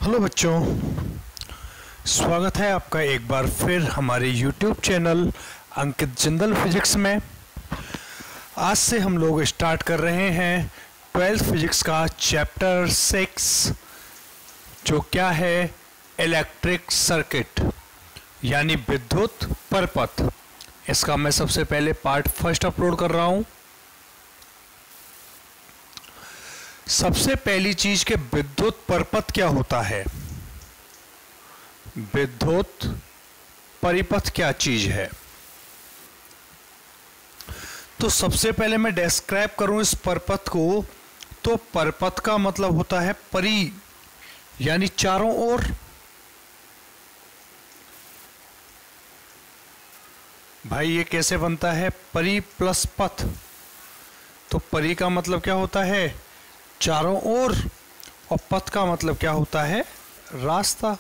Hello बच्चों, स्वागत है आपका एक बार फिर हमारे YouTube चैनल अंकित जिंदल फिजिक्स में। आज से हम लोग स्टार्ट कर रहे हैं 12th फिजिक्स का चैप्टर 6, जो क्या है, इलेक्ट्रिक सर्किट यानी विद्युत परपथ। इसका मैं सबसे पहले पार्ट फर्स्ट अपलोड कर रहा हूं। सबसे पहली चीज के विद्युत परपथ क्या होता है, विद्युत परिपथ क्या चीज है। तो सबसे पहले मैं डिस्क्राइब करूं इस परपथ को, तो परपथ का मतलब होता है परि यानी चारों ओर। भाई ये कैसे बनता है, परि प्लस पथ। तो परि का मतलब क्या होता है, चारों ओर, और पथ का मतलब क्या होता है, रास्ता।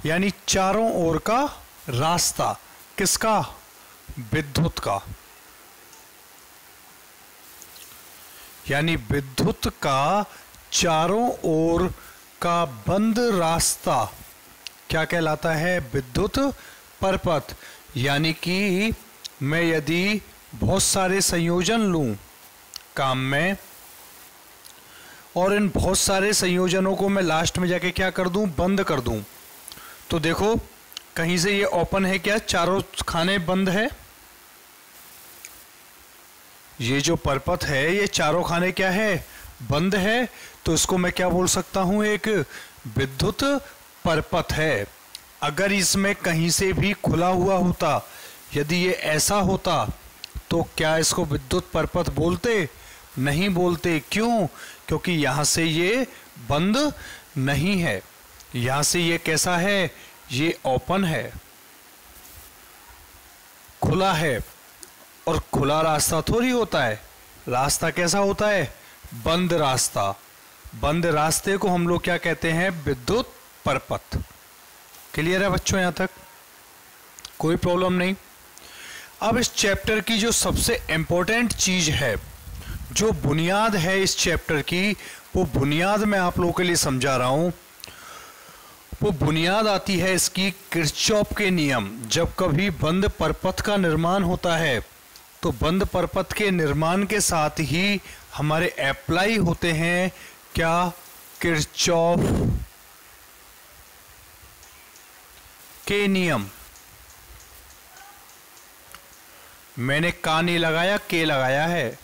यानी चारों ओर का रास्ता, किसका, विद्युत का। यानी विद्युत का चारों ओर का बंद रास्ता क्या कहलाता है, विद्युत परपथ। यानी कि मैं यदि बहुत सारे संयोजन लूं काम में, और इन बहुत सारे संयोजनों को मैं लास्ट में जाके क्या कर दूं, बंद कर दूं। तो देखो कहीं से ये ओपन है क्या, चारों खाने बंद है। ये जो परपथ है ये चारों खाने क्या है, बंद है। तो इसको मैं क्या बोल सकता हूं, एक विद्युत परपथ है। अगर इसमें कहीं से भी खुला हुआ होता, यदि ये ऐसा होता, तो क्या इसको विद्युत परपथ बोलते, नहीं बोलते। क्यों, क्योंकि यहां से ये बंद नहीं है, यहां से ये कैसा है, ये ओपन है, खुला है। और खुला रास्ता थोड़ी होता है, रास्ता कैसा होता है, बंद रास्ता। बंद रास्ते को हम लोग क्या कहते हैं, विद्युत परपथ। क्लियर है बच्चों, यहां तक कोई प्रॉब्लम नहीं। अब इस चैप्टर की जो सबसे इंपॉर्टेंट चीज है, जो बुनियाद है इस चैप्टर की, वो बुनियाद मैं आप लोगों के लिए समझा रहा हूं। वो बुनियाद आती है इसकी किरचॉफ के नियम। जब कभी बंद परपथ का निर्माण होता है, तो बंद परपथ के निर्माण के साथ ही हमारे अप्लाई होते हैं क्या, किरचॉफ के नियम। मैंने का नहीं लगाया, के लगाया है।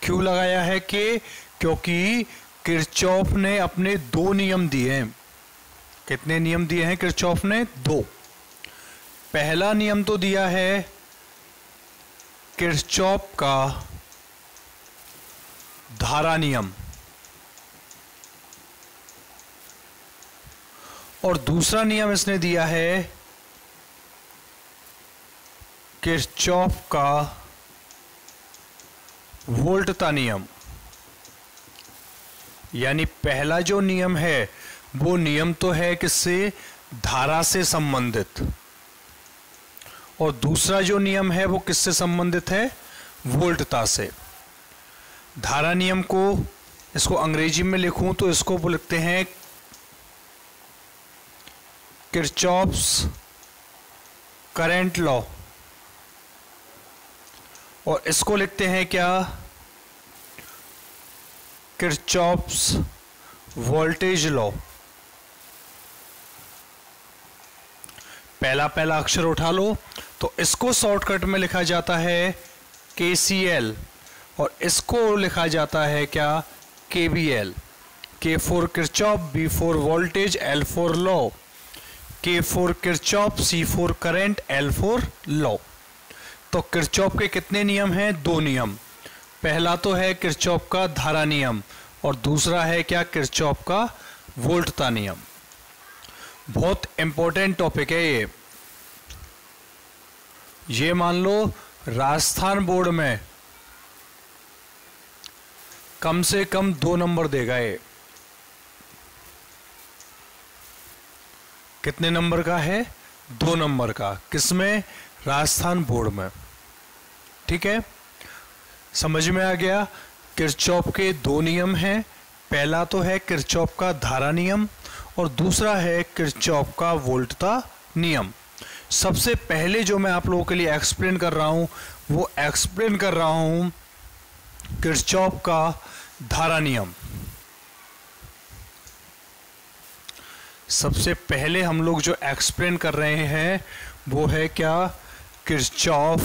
क्यों लगाया है के, क्योंकि किरचॉफ ने अपने दो नियम दिए हैं। कितने नियम दिए हैं किरचॉफ ने, दो। पहला नियम तो दिया है किरचॉफ का धारा नियम, और दूसरा नियम इसने दिया है किरचॉफ का वोल्टता नियम। यानी पहला जो नियम है वो नियम तो है किससे, धारा से संबंधित, और दूसरा जो नियम है वो किससे संबंधित है, वोल्टता से। धारा नियम को, इसको अंग्रेजी में लिखूं तो इसको लिखते हैं किरचॉफ्स करंट लॉ, और इसको लिखते हैं क्या, किरचॉफ्स वोल्टेज लॉ। पहला पहला अक्षर उठा लो, तो इसको शॉर्टकट में लिखा जाता है KCL, और इसको लिखा जाता है क्या, KVL। K for Kirchhoff, B for voltage, L for law. K for Kirchhoff, C for current, L for law. तो किरचॉफ के कितने नियम हैं, दो नियम। पहला तो है किरचॉफ का धारा नियम, और दूसरा है क्या, किरचॉफ का वोल्टता नियम। बहुत इंपॉर्टेंट टॉपिक है ये। ये मान लो राजस्थान बोर्ड में कम से कम 2 नंबर देगा ये। कितने नंबर का है, 2 नंबर का। किसमें, राजस्थान बोर्ड में। ठीक है, समझ में आ गया। किरचॉफ के दो नियम हैं, पहला तो है किरचॉफ का धारा नियम और दूसरा है किरचॉफ का वोल्टता नियम। सबसे पहले जो मैं आप लोगों के लिए एक्सप्लेन कर रहा हूं वो एक्सप्लेन कर रहा हूं किरचॉफ का धारा नियम। सबसे पहले हम लोग जो एक्सप्लेन कर रहे हैं वो है क्या, किरचॉफ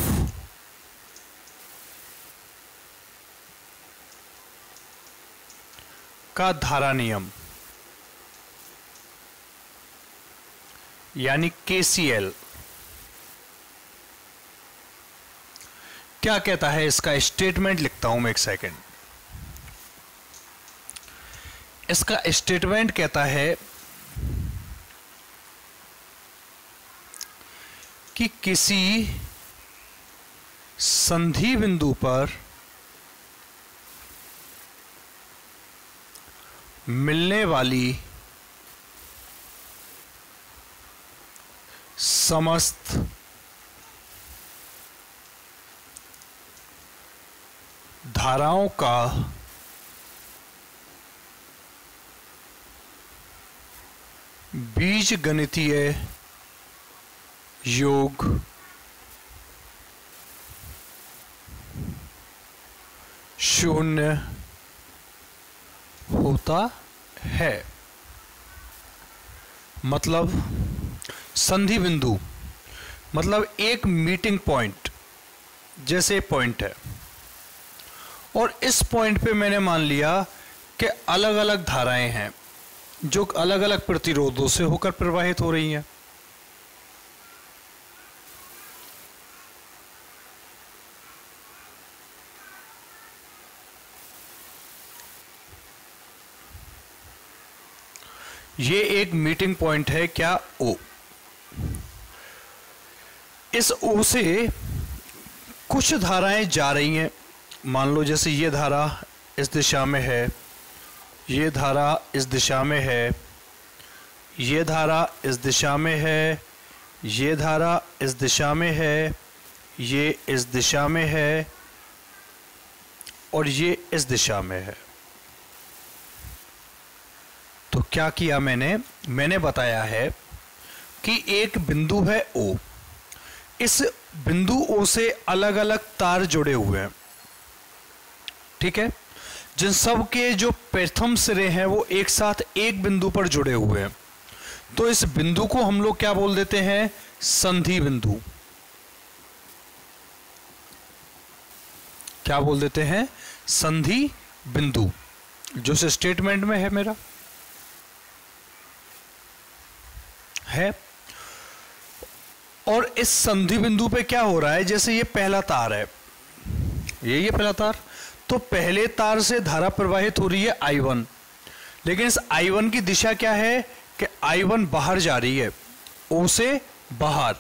का धारा नियम यानी केसीएल। क्या कहता है, इसका स्टेटमेंट लिखता हूं मैं, एक सेकेंड। इसका स्टेटमेंट कहता है कि किसी संधि बिंदु पर मिलने वाली समस्त धाराओं का बीजगणितीय योग शून्य होता है। मतलब संधि बिंदु मतलब एक मीटिंग पॉइंट जैसे पॉइंट है और इस पॉइंट पे मैंने मान लिया कि अलग अलग धाराएं हैं जो अलग अलग प्रतिरोधों से होकर प्रवाहित हो रही हैं। ये एक मीटिंग पॉइंट है क्या, ओ। इस ओ से कुछ धाराएं जा रही हैं। मान लो जैसे ये धारा इस दिशा में है, ये धारा इस दिशा में है, ये धारा इस दिशा में है, ये धारा इस दिशा में है, ये इस दिशा में है और ये इस दिशा में है। तो क्या किया मैंने बताया है कि एक बिंदु है ओ, इस बिंदु ओ से अलग अलग तार जुड़े हुए हैं, ठीक है, जिन सब के जो प्रथम सिरे हैं वो एक साथ एक बिंदु पर जुड़े हुए हैं। तो इस बिंदु को हम लोग क्या बोल देते हैं, संधि बिंदु। क्या बोल देते हैं, संधि बिंदु, जो स्टेटमेंट में है मेरा है। और इस संधि बिंदु पे क्या हो रहा है, जैसे ये पहला तार है, ये पहला तार, तो पहले तार से धारा प्रवाहित हो रही है I1, लेकिन इस I1 की दिशा क्या है कि I1 बाहर जा रही है, O से बाहर।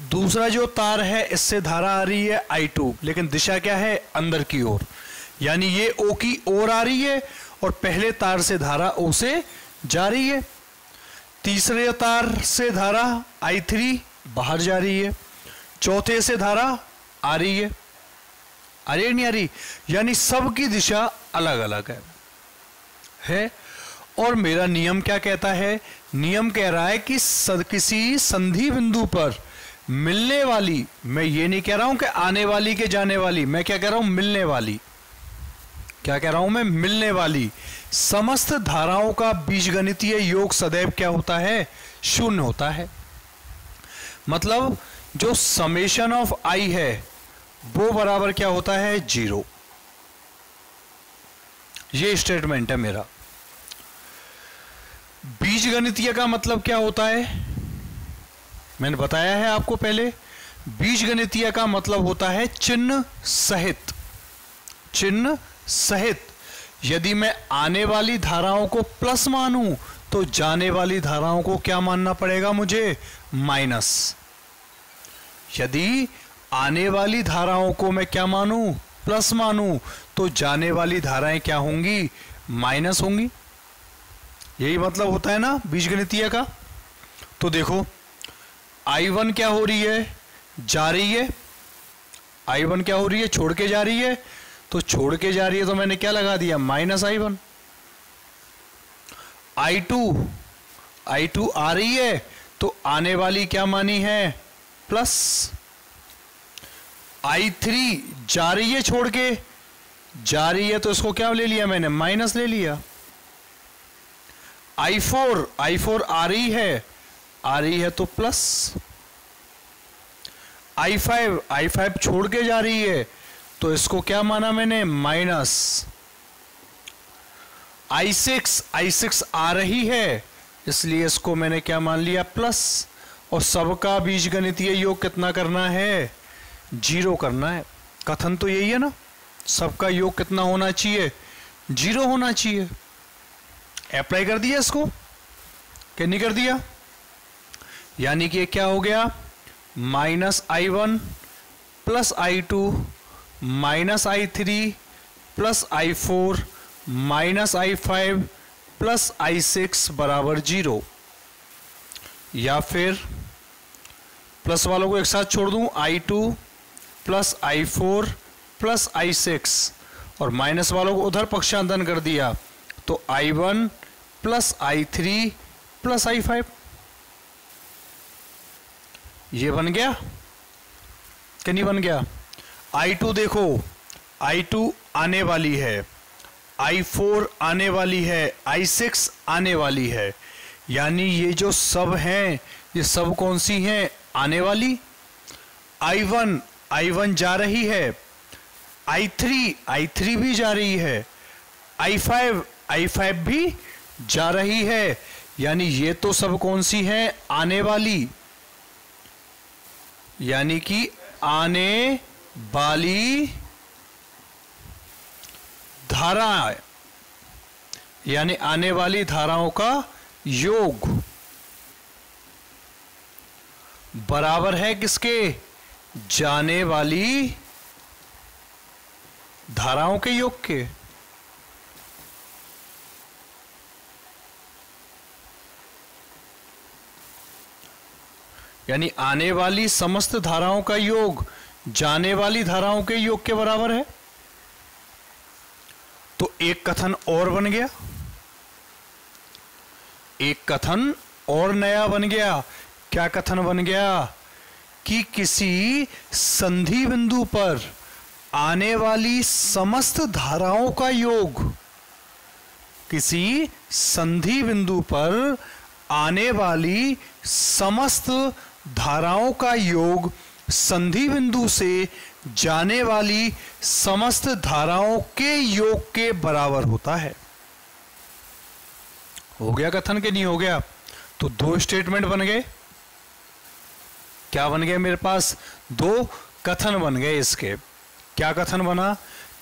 दूसरा जो तार है इससे धारा आ रही है I2, लेकिन दिशा क्या है, अंदर की ओर, यानी ये O की ओर आ रही है और पहले तार से धारा O से जा रही है। तीसरे तार से धारा I3 बाहर जा रही है, चौथे से धारा आ रही है, आ रही नहीं आ रही, यानी सबकी दिशा अलग अलग है। और मेरा नियम क्या कहता है, नियम कह रहा है कि किसी संधि बिंदु पर मिलने वाली, मैं ये नहीं कह रहा हूं कि आने वाली के जाने वाली, मैं क्या कह रहा हूं, मिलने वाली। क्या कह रहा हूं मैं, मिलने वाली समस्त धाराओं का बीजगणितीय योग सदैव क्या होता है, शून्य होता है। मतलब जो समेशन ऑफ आई है वो बराबर क्या होता है, 0। ये स्टेटमेंट है मेरा। बीजगणितीय का मतलब क्या होता है, मैंने बताया है आपको पहले। बीजगणितीय का मतलब होता है चिन्ह सहित। चिन्ह सहित यदि मैं आने वाली धाराओं को प्लस मानूं तो जाने वाली धाराओं को क्या मानना पड़ेगा मुझे, माइनस। यदि आने वाली धाराओं को मैं क्या मानूं, प्लस मानूं, तो जाने वाली धाराएं क्या होंगी, माइनस होंगी। यही मतलब होता है ना बीजगणितीय का। तो देखो I1 क्या हो रही है, जा रही है, I1 क्या हो रही है, छोड़ के जा रही है, तो छोड़ के जा रही है तो मैंने क्या लगा दिया, -I1। I2 आ रही है तो आने वाली क्या मानी है, प्लस। I3 जा रही है, छोड़ के जा रही है तो इसको क्या ले लिया मैंने, माइनस ले लिया। I4 आ रही है तो प्लस। I5 छोड़ के जा रही है तो इसको क्या माना मैंने, माइनस। I6 आ रही है इसलिए इसको मैंने क्या मान लिया, प्लस। और सबका बीजगणितीय योग कितना करना है, 0 करना है। कथन तो यही है ना, सबका योग कितना होना चाहिए, 0 होना चाहिए। अप्लाई कर दिया इसको कि नहीं कर दिया, यानी कि क्या हो गया, -I1 plus I2 minus I3 plus I4 minus I5 plus I6 बराबर 0। या फिर प्लस वालों को एक साथ छोड़ दूं, I2 plus I4 plus I6 और माइनस वालों को उधर पक्षांतरण कर दिया तो I1 plus I3 plus I5। ये बन गया कि नहीं बन गया। I2 देखो, I2 आने वाली है, I4 आने वाली है, I6 आने वाली है, यानी ये जो सब हैं ये सब कौन सी हैं, आने वाली। I1 जा रही है, I3 भी जा रही है, I5 भी जा रही है, यानी ये तो सब कौन सी हैं, आने वाली, यानी कि आने वाली धारा, यानी आने वाली धाराओं का योग बराबर है किसके, जाने वाली धाराओं के योग के। यानी आने वाली समस्त धाराओं का योग जाने वाली धाराओं के योग के बराबर है। तो एक कथन और बन गया, एक कथन और नया बन गया। क्या कथन बन गया कि किसी संधि बिंदु पर आने वाली समस्त धाराओं का योग, किसी संधि बिंदु पर आने वाली समस्त धाराओं का योग संधि बिंदु से जाने वाली समस्त धाराओं के योग के बराबर होता है। हो गया कथन के नहीं हो गया। तो दो स्टेटमेंट बन गए। क्या बन गए मेरे पास, दो कथन बन गए इसके। क्या कथन बना,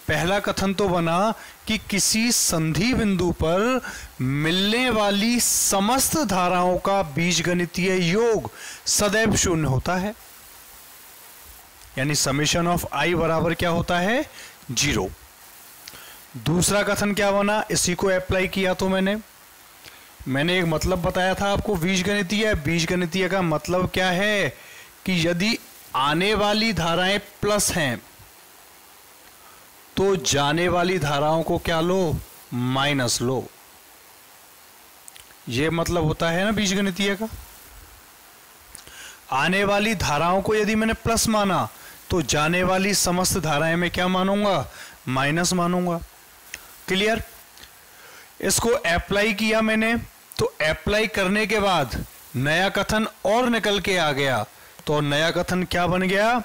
पहला कथन तो बना कि किसी संधि बिंदु पर मिलने वाली समस्त धाराओं का बीजगणितीय योग सदैव शून्य होता है, यानी समेशन ऑफ I बराबर क्या होता है, 0। दूसरा कथन क्या बना, इसी को अप्लाई किया तो मैंने एक मतलब बताया था आपको बीजगणितीय। बीजगणितीय का मतलब क्या है कि यदि आने वाली धाराएं प्लस हैं तो जाने वाली धाराओं को क्या लो, माइनस लो। यह मतलब होता है ना बीजगणितीय का। आने वाली धाराओं को यदि मैंने प्लस माना तो जाने वाली समस्त धाराएं में क्या मानूंगा, माइनस मानूंगा। क्लियर। इसको अप्लाई किया मैंने, तो अप्लाई करने के बाद नया कथन और निकल के आ गया। तो नया कथन क्या बन गया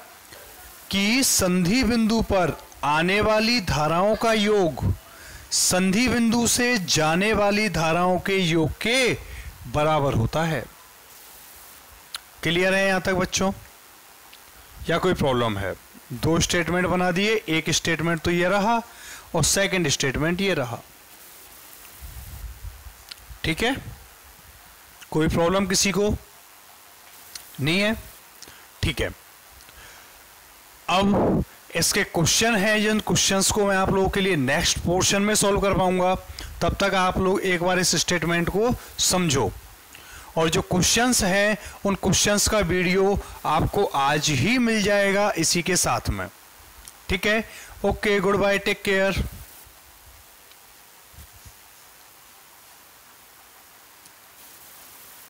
कि संधि बिंदु पर आने वाली धाराओं का योग संधि बिंदु से जाने वाली धाराओं के योग के बराबर होता है। क्लियर है यहां तक बच्चों, या कोई प्रॉब्लम है? दो स्टेटमेंट बना दिए, एक स्टेटमेंट तो ये रहा और सेकंड स्टेटमेंट ये रहा। ठीक है, कोई प्रॉब्लम किसी को नहीं है? ठीक है, अब इसके क्वेश्चन हैं, जिन क्वेश्चंस को मैं आप लोगों के लिए नेक्स्ट पोर्शन में सॉल्व कर पाऊंगा। तब तक आप लोग एक बार इस स्टेटमेंट को समझो, और जो क्वेश्चंस हैं उन क्वेश्चंस का वीडियो आपको आज ही मिल जाएगा इसी के साथ में। ठीक है, okay, good bye, take care.